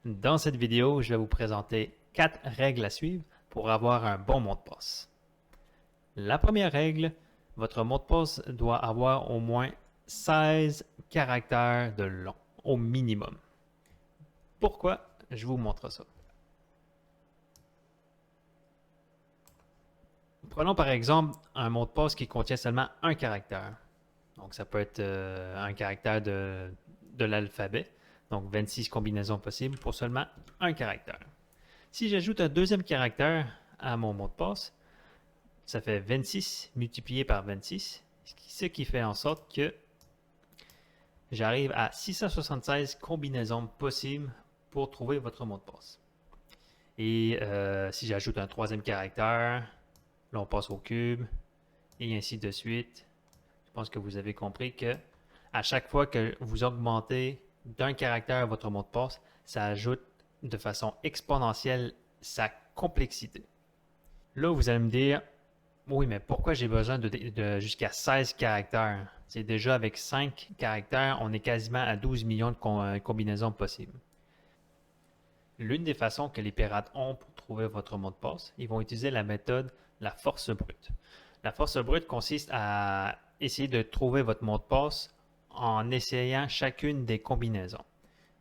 Dans cette vidéo, je vais vous présenter 4 règles à suivre pour avoir un bon mot de passe. La première règle, votre mot de passe doit avoir au moins 16 caractères de long, au minimum. Pourquoi? Je vous montre ça. Prenons par exemple un mot de passe qui contient seulement un caractère. Donc ça peut être un caractère de l'alphabet, donc 26 combinaisons possibles pour seulement un caractère. Si j'ajoute un deuxième caractère à mon mot de passe, ça fait 26 multiplié par 26, ce qui fait en sorte que j'arrive à 676 combinaisons possibles pour trouver votre mot de passe. Et si j'ajoute un troisième caractère, là on passe au cube, et ainsi de suite. Je pense que vous avez compris que à chaque fois que vous augmentez d'un caractère votre mot de passe, ça ajoute de façon exponentielle sa complexité. Là, vous allez me dire, oui, mais pourquoi j'ai besoin de jusqu'à 16 caractères? C'est déjà avec 5 caractères, on est quasiment à 12 millions de combinaisons possibles. L'une des façons que les pirates ont pour trouver votre mot de passe, ils vont utiliser la méthode la force brute. La force brute consiste à essayer de trouver votre mot de passe en essayant chacune des combinaisons.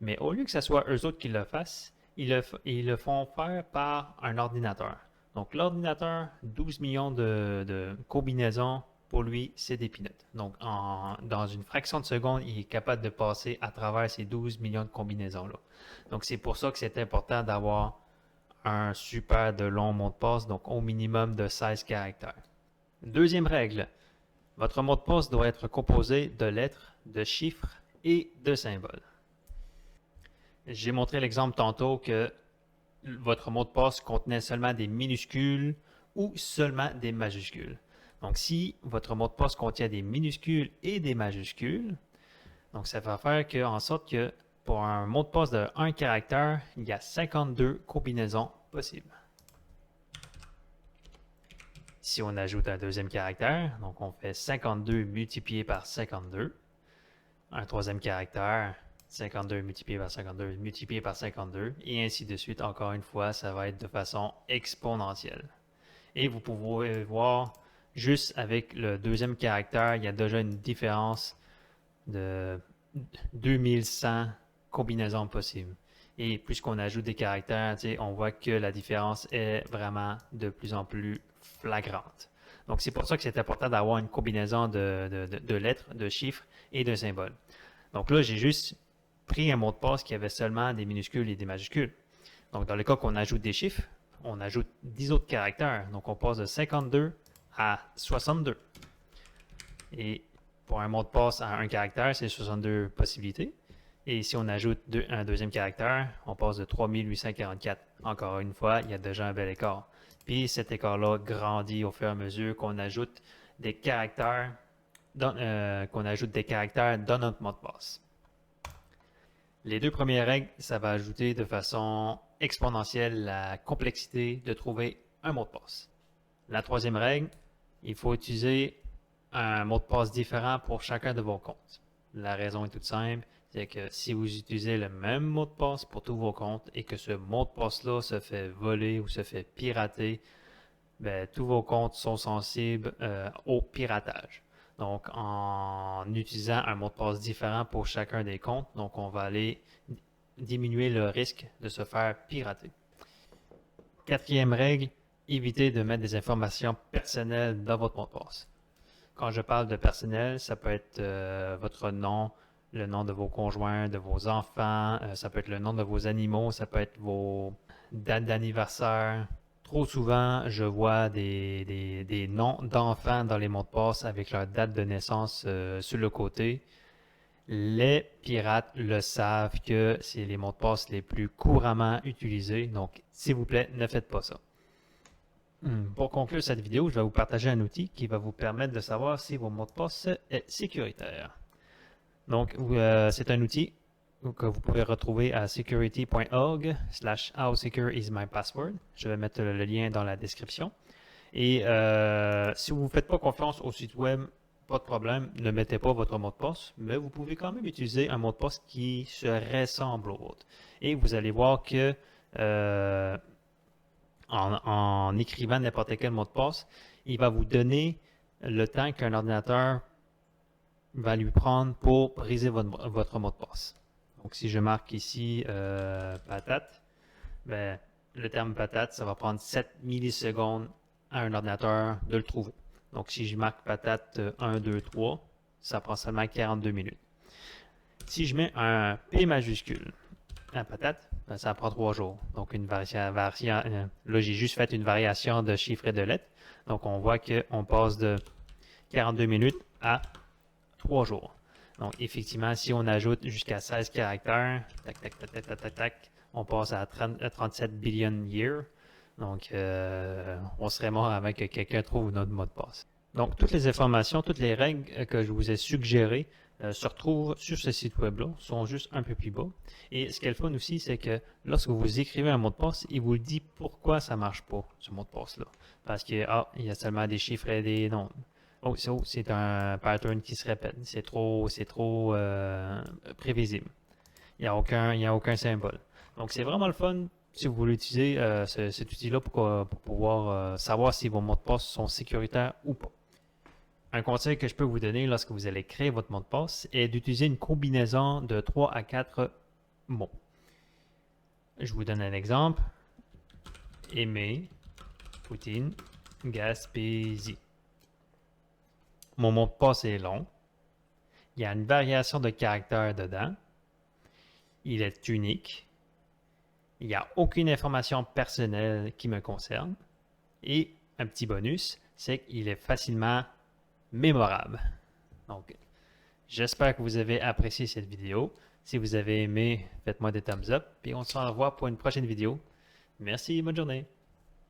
Mais au lieu que ce soit eux autres qui le fassent, ils le font faire par un ordinateur. Donc l'ordinateur, 12 millions de combinaisons, pour lui, c'est des peanuts. Donc dans une fraction de seconde, il est capable de passer à travers ces 12 millions de combinaisons-là. Donc c'est pour ça que c'est important d'avoir un super de long mot de passe, donc au minimum de 16 caractères. Deuxième règle, votre mot de passe doit être composé de lettres, de chiffres et de symboles. J'ai montré l'exemple tantôt que votre mot de passe contenait seulement des minuscules ou seulement des majuscules. Donc si votre mot de passe contient des minuscules et des majuscules, donc ça va faire en sorte que pour un mot de passe de 1 caractère, il y a 52 combinaisons possibles. Si on ajoute un deuxième caractère, donc on fait 52 multiplié par 52. Un troisième caractère, 52 multiplié par 52 multiplié par 52, et ainsi de suite. Encore une fois, ça va être de façon exponentielle. Et vous pouvez voir, juste avec le deuxième caractère, il y a déjà une différence de 2100 combinaisons possibles. Et puisqu'on ajoute des caractères, on voit que la différence est vraiment de plus en plus flagrante. Donc c'est pour ça que c'est important d'avoir une combinaison de lettres, de chiffres et de symboles. Donc là, j'ai juste pris un mot de passe qui avait seulement des minuscules et des majuscules. Donc dans le cas qu'on ajoute des chiffres, on ajoute 10 autres caractères. Donc on passe de 52 à 62. Et pour un mot de passe à un caractère, c'est 62 possibilités. Et si on ajoute un deuxième caractère, on passe de 3844. Encore une fois, il y a déjà un bel écart. Puis cet écart-là grandit au fur et à mesure qu'on ajoute des caractères dans notre mot de passe. Les deux premières règles, ça va ajouter de façon exponentielle la complexité de trouver un mot de passe. La troisième règle, il faut utiliser un mot de passe différent pour chacun de vos comptes. La raison est toute simple, c'est que si vous utilisez le même mot de passe pour tous vos comptes et que ce mot de passe-là se fait voler ou se fait pirater, ben, tous vos comptes sont sensibles au piratage. Donc, en utilisant un mot de passe différent pour chacun des comptes, donc on va aller diminuer le risque de se faire pirater. Quatrième règle, évitez de mettre des informations personnelles dans votre mot de passe. Quand je parle de personnel, ça peut être votre nom, le nom de vos conjoints, de vos enfants, ça peut être le nom de vos animaux, ça peut être vos dates d'anniversaire. Trop souvent, je vois des noms d'enfants dans les mots de passe avec leur date de naissance sur le côté. Les pirates le savent que c'est les mots de passe les plus couramment utilisés, donc s'il vous plaît, ne faites pas ça. Pour conclure cette vidéo, je vais vous partager un outil qui va vous permettre de savoir si vos mots de passe est sécuritaire. Donc, c'est un outil que vous pouvez retrouver à security.org/howsecureismypassword. Je vais mettre le lien dans la description. Et si vous ne faites pas confiance au site web, pas de problème, ne mettez pas votre mot de passe, mais vous pouvez quand même utiliser un mot de passe qui se ressemble au vôtre. Et vous allez voir que en écrivant n'importe quel mot de passe, il va vous donner le temps qu'un ordinateur va lui prendre pour briser votre mot de passe. Donc, si je marque ici patate, ben, le terme patate, ça va prendre 7 millisecondes à un ordinateur de le trouver. Donc, si je marque patate 1, 2, 3, ça prend seulement 42 minutes. Si je mets un P majuscule à patate, ben, ça prend 3 jours. Donc, là, j'ai juste fait une variation de chiffres et de lettres. Donc, on voit qu'on passe de 42 minutes à 3 jours. Donc, effectivement, si on ajoute jusqu'à 16 caractères, tac, tac, tac, tac, tac, tac, tac, on passe à 37 billion years. Donc, on serait mort avant que quelqu'un trouve notre mot de passe. Donc, toutes les informations, toutes les règles que je vous ai suggérées se retrouvent sur ce site web-là, sont juste un peu plus bas. Et ce qui est le fun aussi, c'est que lorsque vous écrivez un mot de passe, il vous dit pourquoi ça ne marche pas, ce mot de passe-là. Parce que, il y a seulement des chiffres et des nombres. Oh, c'est un pattern qui se répète. C'est trop prévisible. Il n'y a aucun symbole. Donc, c'est vraiment le fun si vous voulez utiliser cet outil-là pour pouvoir savoir si vos mots de passe sont sécuritaires ou pas. Un conseil que je peux vous donner lorsque vous allez créer votre mot de passe est d'utiliser une combinaison de 3 à 4 mots. Je vous donne un exemple. Aimer, Poutine, Gaspésie. Mon mot de passe est long. Il y a une variation de caractères dedans. Il est unique. Il n'y a aucune information personnelle qui me concerne. Et un petit bonus, c'est qu'il est facilement mémorable. Donc, j'espère que vous avez apprécié cette vidéo. Si vous avez aimé, faites-moi des thumbs up. Et on se revoit pour une prochaine vidéo. Merci, bonne journée.